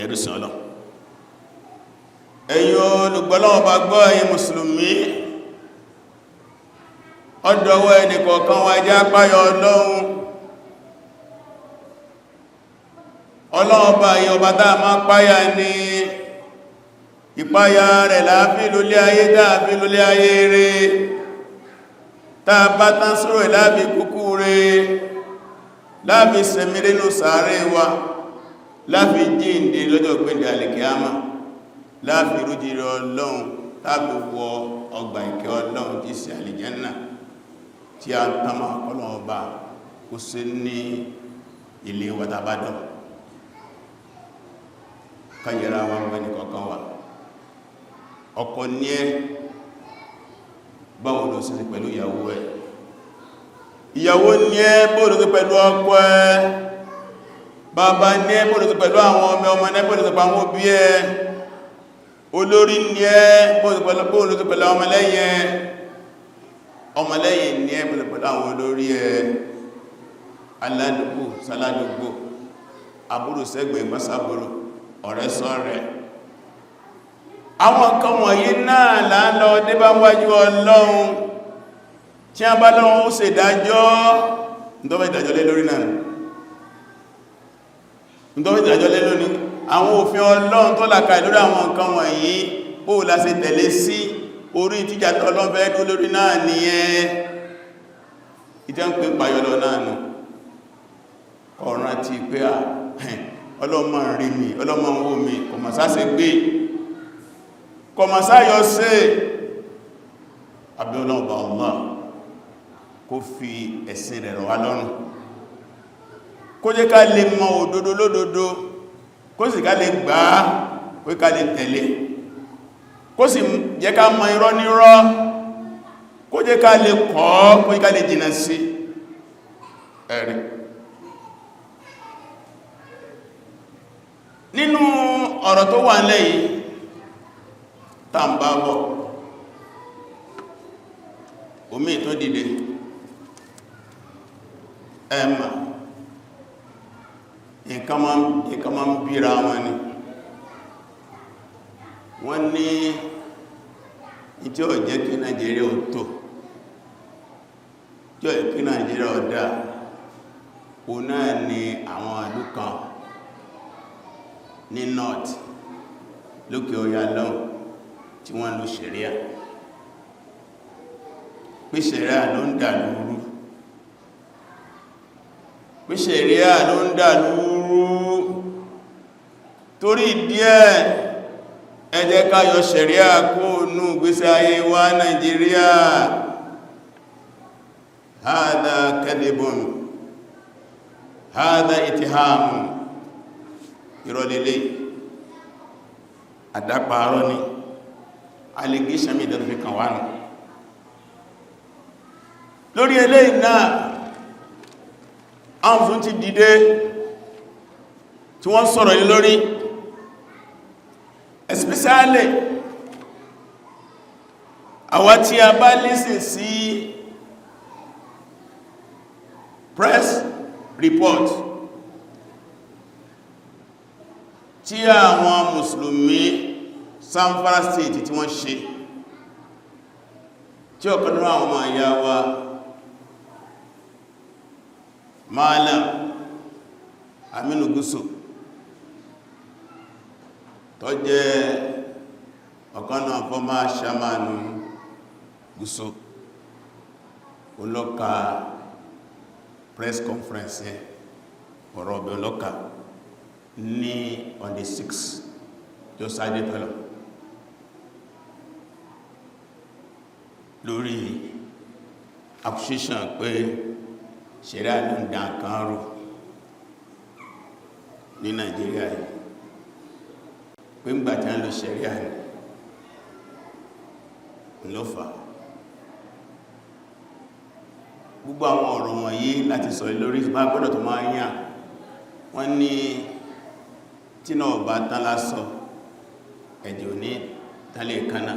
ẹrùsìn Ọlọ́run ẹ̀yin olùgbọ́lọ́wọ́ bá gbọ́ ẹ̀yin mùsùlùmí ọdọ̀wọ́ ẹnìkọ̀ọ̀kan wa jẹ́ apáyọ Ọlọ́run bá yí ọba tá a máa páyà ní ìpáyà rẹ̀ láàfí lólé ayé dáàfí lólé ayé rẹ̀ táa bá tán sórò ẹ̀ láàfí kúkú rẹ̀ láàfí sẹ̀mírénú sàárè wa láàfí jíǹde lọ́jọ́ gbẹ̀dẹ̀ àlìkíyàmá láàfí rújìrì Ọlọ́run tàbí wọ ọgbà ìkẹ́ Ọlọ́run tí sí àlìjẹ́nà tí a ń tamà Ọlọ́run ọba kó sí ní ilé wàtàbádọ́ káyẹ̀rá wa ń gbẹ́ni kọ̀ọ̀kan wa ọkọ ní ẹ báwo ló sí pẹ̀lú ìyàwó ẹ ìyàwó ní ẹ báwo ló sí pẹ̀lú ọkọ ẹ bàbá ní ẹ báwo ló sí pẹ̀lú àwọn ọmọ ní ẹ báwo ló sí pẹ̀lú àwọn òbí ẹ olórí ní ẹ báwo ló sí pẹ̀lú ọmọlẹ́yìn ní ẹ báwo ló sí pẹ̀lú àwọn olórí ẹ aládùúgbò sáládùúgbò àbúrò sẹ́gbẹ̀ẹ́ mọ́sábúrò ọ̀rẹ́ sọ́rẹ́ àwọn nǹkan wọ̀nyí náà láàlọ́ débá wájú Ọlọ́run tí a bá lọ́wọ́ ó ṣe ìdájọ́ ǹdọ́fẹ́ ìdájọ́ lé lórí náà ǹdọ́fẹ́ ìdájọ́ lé lórí àwọn òfin Ọlọ́run tó làkà lórí àwọn nǹkan wọ̀nyí bó la ṣe tẹ̀lé sí orí tíjà tọ́lọ́fẹ́ dú lórí náà nìyẹn ìjẹ́ ń pè pàyọlọ náà nù ọ̀ràn ti pé ọlọ́mọ rí mi ọlọ́mọ wó mi kọmọ̀sá ṣe gbé kọmọ̀sá yọ sí abẹ́ọlọ́ọ̀bà Allah kó fi ẹ̀sìn rẹ̀ rọ̀ wá lọ́rùn kó jẹ́ ká lè mọ òdodo lódodo kó sì ká lè gbà á kó ká lè tẹ̀lé kó sì jẹ́ ká mọ irọ́ nírọ́ kó jẹ́ ká lè kọ́ kó jẹ́ ká lè jìnà sí ẹ̀rí nínú ọ̀rọ̀ tó wà lẹ́yìn tàbábọ̀ omi tó dìde ẹ̀mà nǹkan máa ń bíra wọn ni wọ́n ní ìtí ó jẹ́ kí Nàìjíríà ó tó tí ó jẹ́ kí Nàìjíríà ó dá o náà ni àwọn ìlú kan ní north lókè ọya lọ́n tí wọ́n lò ṣẹ̀ríà pé ṣẹ̀ríà ló ń dà lúrú pé ṣẹ̀ríà ló ń dà lúrú torí díẹ̀ ẹ jẹ́ ká yọ ṣẹ̀ríà kó nú ìgbésí ayé wa Nàìjíríà hádá kadhibun hádá itihamun ìrọ̀lẹ́lẹ́ àdápàárọ́ ní allegation mi ìdánfẹ́ kan wá nù lórí eléyìí náà àwọn fún ti dìde tí wọ́n sọ̀rọ̀ yìí lórí especially àwa tí a bá listen sí press report tí àwọn mùsùlùmí Zamfara state tí wọ́n ṣe tí ọ̀kan náà àwọn ọmọ àyà wa Malam Aminu Gúsù tó jẹ́ ọ̀kan náà fọ́mà sàmánù Gúsù olóka press conference yẹn ọ̀rọ̀ ọ̀bẹ̀ olóka ní on the 6th tó sáájé tọ́lọ̀ lórí accusation pé ṣẹ̀ríà ló ń dá kan rú ní Nàìjíríà yìí pé ń gbà tí a ń lo ṣẹ̀ríà ní ló fà gbogbo àwọn ọ̀rọ̀ wọ̀nyí láti sọ lórí bá gbọ́dọ̀ tó máa yàn wọ́n ní tí náà bá tán lásọ ẹ̀jẹ̀ ò ní tálẹ̀ kaná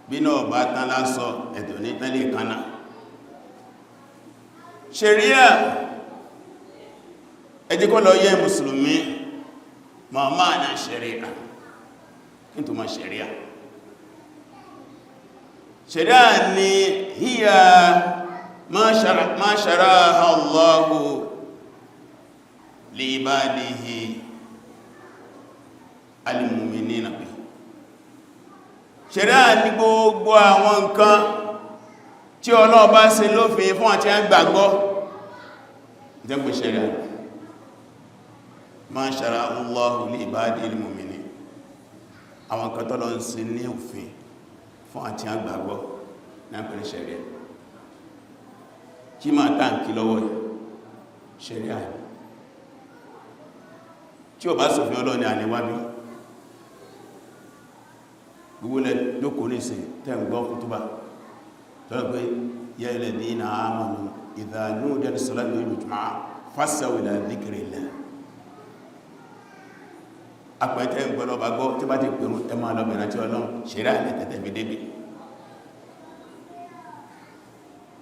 bí náà bá tán lásọ ẹ̀jẹ̀ ò ní tálẹ̀ kaná ṣẹ̀ríà ẹ jẹ́ kó lọ yé mùsùlùmí ma ma'na sharia kí n tó ma sharia ni hiya ma sharaha Allahu li ibadihi al-mu'minina bi sharia ni gbogbo àwọn nǹkan tí Ọlọ́run bá ṣe lófin fún àti àgbàgbọ́ ìjẹ́gbẹ̀ sharia ma sharaha Allahu li ibadihi al-mu'minin àwọn kan tọ́lọ́ ń ṣe ní òfin fún àti àgbàgbọ́ náà pẹ̀lú sharia kí máa táǹkì lọ́wọ́ sharia tí ó bá sòfin Ọlọ́run ní àníwábí gbogbo lẹ lókò ní ìsìn tẹ́ ń gbọ́ kútúbà tọ́lọ́ pé ya alladhina amanu idha nudiya lis-salati min yawmil jumu'ah fas'aw ila dhikrillah apẹ̀tẹ́ ìgbọ́lọ́ bá gbọ́ tí bá ti pẹ̀rún ẹ máa lọ bẹ̀rẹ̀ tí Ọlọ́run sharia ní tẹ̀tẹ̀ fi débi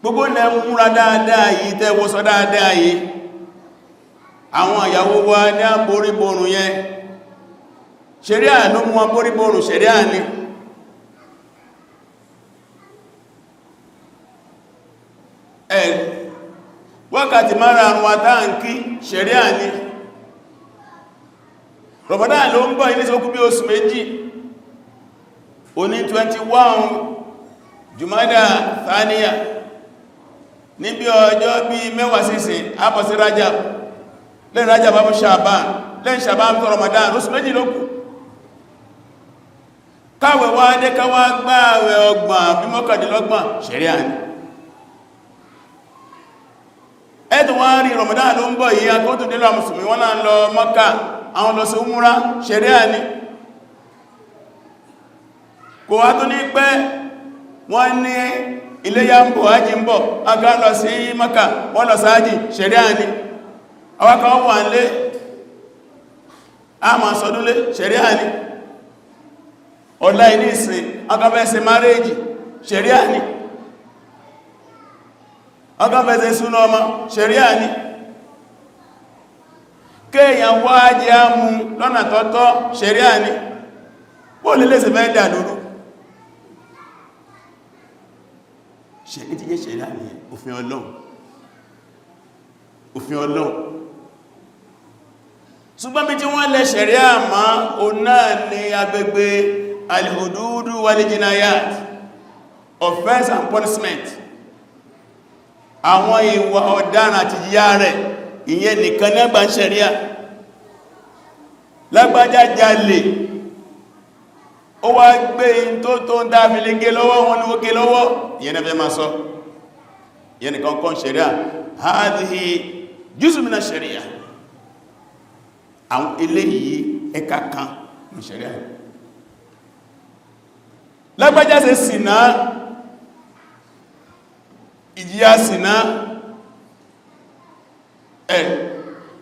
gbogbo lẹ múra dáadáa yìí tẹ́ wọ́sọ dáadáa yìí àwọn ìyàwó wa ní àboríborùn yẹn sharia ló mú àboríborùn sharia ní wákàtí márùn-ún àtàǹkí sharia ní Ramadan ló ń bọ̀ ní sókú bí oṣù méjì oní 21 Jumada Thaniya ní bí ọjọ́ bí mẹ́wàá sísìn àbọ̀sí Rajab lẹ́yìn Rajab bá mú Sha'ban lẹ́yìn Sha'ban tó Ramadan oṣù méjì ló kù káwẹ̀ wá dé káwà gbáwẹ̀ ọgbọ̀n bí mọ́kàndínlọ́gbọ̀n sharia ní ẹ̀tù wọ́n rí Ramadan ló ń bọ̀ yìí akótò nílò Mùsùlùmí wọ́n náà lọ Mọ́kà àwọn lọ sí umura sharia ní kò wá tó ní pẹ́ wọ́n ní iléyá ń bọ̀ Hájì ń bọ̀ agá lọ sí Mọ́kà wọ́n lọ sáájì sharia ní awakọ̀ wà ń lé a máa sọdúnlé sharia ní ọ̀lá ilé ìsìn agafẹ́sẹ̀ márèjì sharia ní agafẹ́sẹ̀ súnà ọmọ sharia ní kéèyàn wá jẹ́ ámú lọ́nà tọ́tọ́ sharia ní bó lè lè sì fẹ́ dà lórí ṣe ní ti jẹ́ sharia ní òfin Ọlọ́run ṣùgbọ́n bí tí wọ́n lẹ sharia ma o náà ní agbègbè al-hududu wal-jinayat offense and punishment àwọn ìwà ọ̀daràn àti ìyà rẹ̀ ìyẹn nìkan nígbà ń sharia lágbájá jalè ó wá gbé tó ń dáfi lè gé lọ́wọ́ wọn ni ó gé lọ́wọ́ ìyẹn náà fẹ́ máa sọ ìyẹn nìkan kọ́ sharia hadhihi juz'un min sharia àwọn eléyìí ẹ̀ka kan ní sharia lágbájá ṣe sìná ìjìyà sìná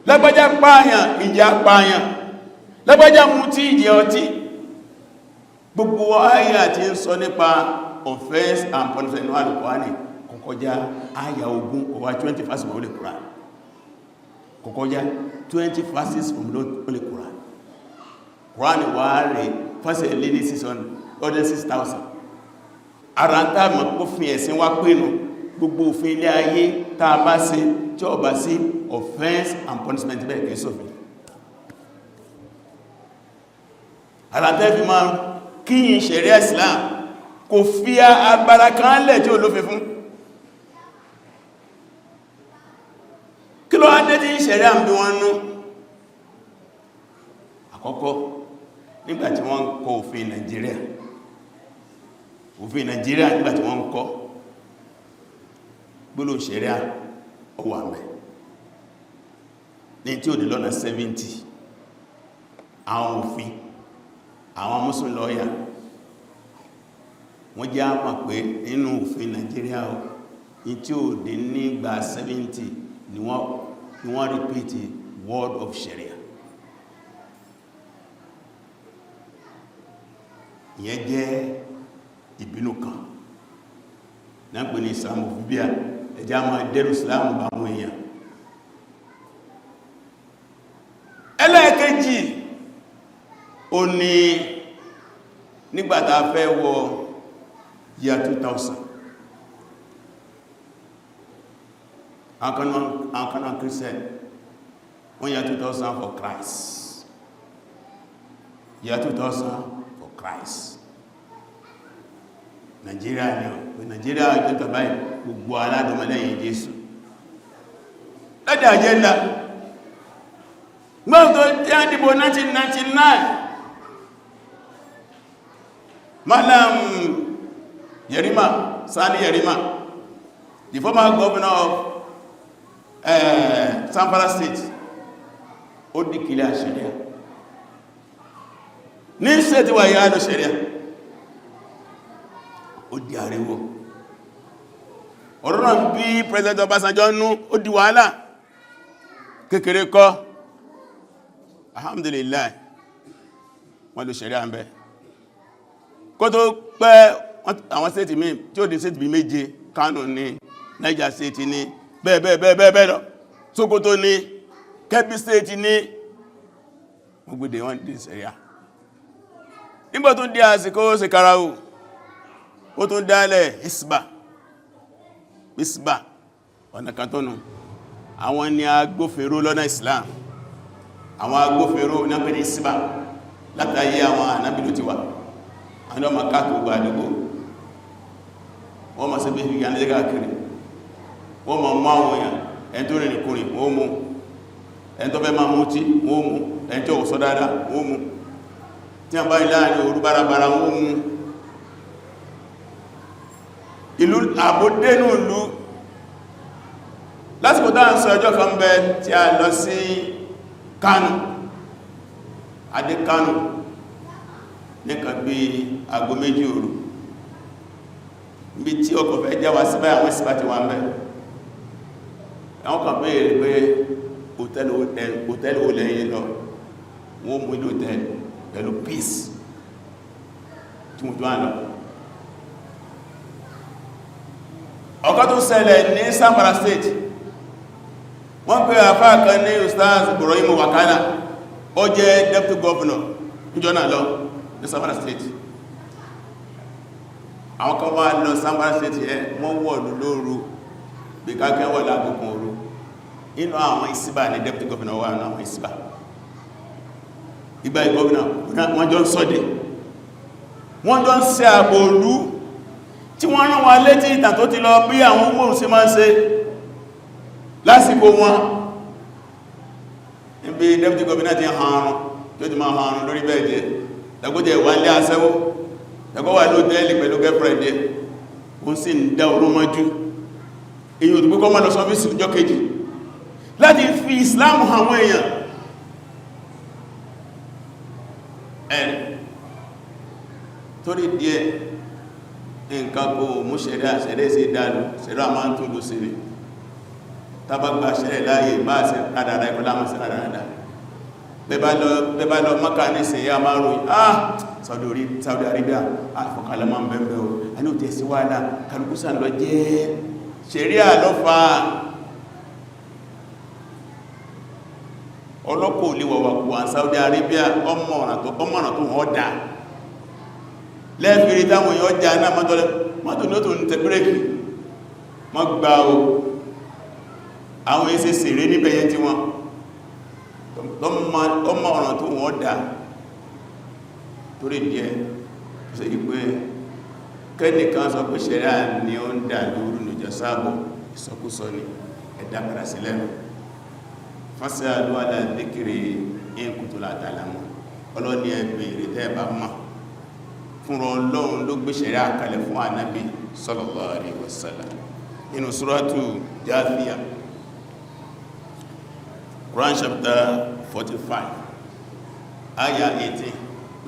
lágbájá pààyàn ìjìyà pààyàn lágbájá mutí ìjìyà ọtí gbogbo àyà tí ń sọ nípa offense and punishment ní Al-Qur'ani kọkọjá àyà 20 over 20 verses from the Quran kọkọjá 20 verses from the Quran Quran wà rẹ̀ fásẹ̀ lé ní 600,000 ara ń tàà mọ̀ kó fi ẹ̀sìn wá pínu gbogbo òfin ilé ayé tàà bá sí tí ó bá sí offense and punishment bẹ́ẹ̀ kìí sófin ara tẹ́ fi máa kíyìn sharia Islam kò fi agbára kan lẹ̀ tí ó lófin fún kí ló wá dé tí sharia ń bí wọ́n nú àkọ́kọ́ nígbàtí wọ́n kọ òfin Nàìjíríà nígbàtí wọ́n kọ gbólóhùn sharia ó wà mẹ́ ní tí ó dé lọ́nà 70 àwọn òfin àwọn Muslim lawyer wọ́n jẹ́ àmà pé nínú òfin Nàìjíríà ní tí ó dé nígbà 70 ni wọ́n repeat word of sharia ìyẹn jẹ́ ìbínú kan náà pè ní Islamophobia ẹjá máa dẹ́rù Islam bá àwọn èèyàn ó ní nígbàtà fẹ́ wọ year 2000 àkanáà Christian wọ́n year 2000 for Christ, year 2000 for Christ. Nigeria ni o, Nigeria ìjọta báyìí gbogbo aládọmọlẹ́yìn Jésù lọ́dẹ̀ agenda gbọ́n tó jẹ́ àdìbò 1999 Malam Yerima, Sani Yerima, the former governor of Zamfara State, ó declare Sharia ní state wa yá lọ Sharia, ó di ariwo ọ̀rọ̀ náà bí President Obasanjo nú, ó di wàhálà kékeré kọ́. Alhamdulillah wọ́n lọ Sharia ń bẹ kó tó pẹ́ àwọn state mi tí ó di state bí méje, Kano ní, Niger State ní, bẹ́ẹ̀ lọ, Sokoto ní, Kebbi State ní, gbogbo dé wọ́n di Sharia. Nígbà tó di àsìkò Shekarau ó tún dálẹ̀ Hisba ọ̀nà kan tó nù, àwọn ni agbófinró lọ́nà Islam, àwọn agbófinró náà pè ní Hisba látàyé àwọn ànábì ló ti wà, àwọn ọmọ káàkiri gbogbo àdúgbò, wọ́n ma ṣe bí i gànlẹ́ káàkiri, wọ́n ma mú àwọn èèyàn, ẹni tó rìnrìn kùnrin wọ́n mú, ẹni tó fẹ́ máa mú tí wọ́n mú, ẹni tó sọ dáadáa wọ́n mú, tí a bá ilá ní orú bárabára wọ́n mú. Ìlú àbódénú ìlú lásìkò dáa ń sọ ọjọ́ kan bẹ tí a lọ sí Kánò, adé Kánò nìkan bí aago 2 òru, bí tí ọkọ̀ fẹ́ jáwá síbẹ̀ àwọn ìsìnbá ti wà ń bẹ̀. Àwọn kan béèrè pé hòtẹ́lì ó lẹ́yìn lọ, wọ́n mú ilé hòtẹ́lì pẹ̀lú peace tí mo jọ àlọ́. Ọ̀kan tó ṣẹlẹ̀ ní Zamfara State, wọ́n pè àfáà kan ní Ustaz Ibrahim Wakala, ó jẹ́ deputy governor níjọ́ náà lọ ní Zamfara State. Àwọn kan wá lọ Zamfara State ẹ wọ́n wọ̀lú lóru bí kákẹ́ wọ̀ lágbùkún òru, inú àwọn Ìsìbà ní deputy governor wà náà Ìsìbà. Ìgbà governor wọ́n jọ ń sọ́dẹ̀, wọ́n jọ ń ṣe àbòlú tí wọ́n rán wa létí ìtàn tó ti lọ bí àwọn Umaru ṣe máa ń ṣe lásìkò wọn. Ibi deputy governor ti hàrùn tó ti máa hàrùn lórí bẹ́ẹ̀dẹ̀, tàgbójẹ̀ wà ní aṣẹ́wó, tàgbó wà ní hòtẹ́ẹ̀lì pẹ̀lú girlfriend, ó sì ń dá oró mọ́jú, èyí ò tó pé kọ́ mọ́ lọ sọ́fíìsì lọ́jọ́ kejì láti fi Islam àwọn èèyàn. Torí díẹ̀ nǹkan kò mú ṣẹ̀rẹ́ sí ìdálù, ṣẹ̀rẹ́ àmá ń tó lò sí rí, tàbàgbà ṣẹ̀rẹ́ láyé bá ṣe rádàrá ẹ̀kọ́ lámà sí rádàrá. Bẹ́bá lọ Mákà ní sí ya máa ròyìn, Saudi Arabia àfọ̀kàlẹ̀ máa ń bẹ̀m̀bẹ̀ o, a ní ò tẹ́ sí wádà, kàlùkúsà lọ jẹ́ ṣẹ̀rẹ́ àlọ́fà ọlọ́pọ̀ olè wọ̀wàkùwà Saudi Arabia, ọmọ ọ̀nà tó wọ́n dá lẹ́fìrí táwọn èèyàn já náà mọ́tò ní ó tó ń tẹ bírèkì mọ́ gbá o, àwọn èsè sèré níbẹ̀yẹ tí wọ́n ọmọ ọ̀nà tó wọ́n dá. Torí díẹ̀ ṣe ìpé kẹ́nìkan sọ pé ṣẹ̀ríà ni ó ń dà lórí nìjọ sáàbọ̀, ìsọkúsọ ni, ẹ̀dá padà sí lẹ́nu. Fásitì ala dhikri in kuntum la ta'lamun, ọlọ́ni ẹgbẹ̀ ìrètẹ́ ẹ̀bá mọ̀ fún Ọlọ́run ló gbé ṣẹ̀ríà kalẹ̀ fún Ànábì sallallahu alaihi wasallam. Inú suratu Jathiyah, Quran chapter 45 ayah 18,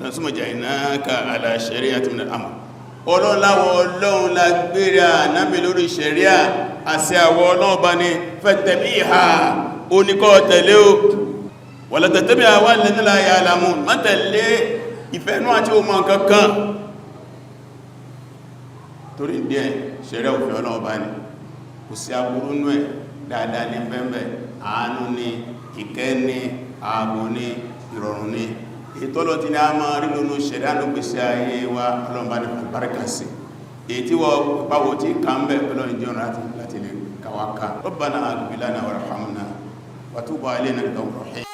lọ́sùmọ̀ ja'alnaka ala shari'atin min al-amr, ọlọ́láwọ̀ Ọlọ́run la gbére Ànábì lórí ṣẹ̀ríà, àṣẹ àwọ̀ Ọlọ́run bá ní fattabi'ha oníkọ́ tẹ̀lé o, wala tattabi' àwọn alladhina la ya'lamun, má tẹ̀lé ìfẹ́nú àti ọmọ kankan. Torí díẹ̀ ṣẹ̀rẹ́ òfin Ọlọ́run bá ní kò sí aburú nú ẹ̀, dáadáa ní bẹ́ẹ̀bẹ̀, àánú ní, ìkẹ́ ní, ààbò ní, ìrọ̀rùn ní, ìtọ́lọ̀ tí ní a máa rí lónú ṣẹ̀dá ló pèsè ayé wa ọlọ́mbà ní àbáríkà sí èyí tí wọ́n pàwọ̀ tí ká ń bẹ̀ ọlọ́rin jẹ́ ọ̀nà láti lè kàwàká Rabbana aghfir lana warhamna wa tub alayna innaka ghafurur rahim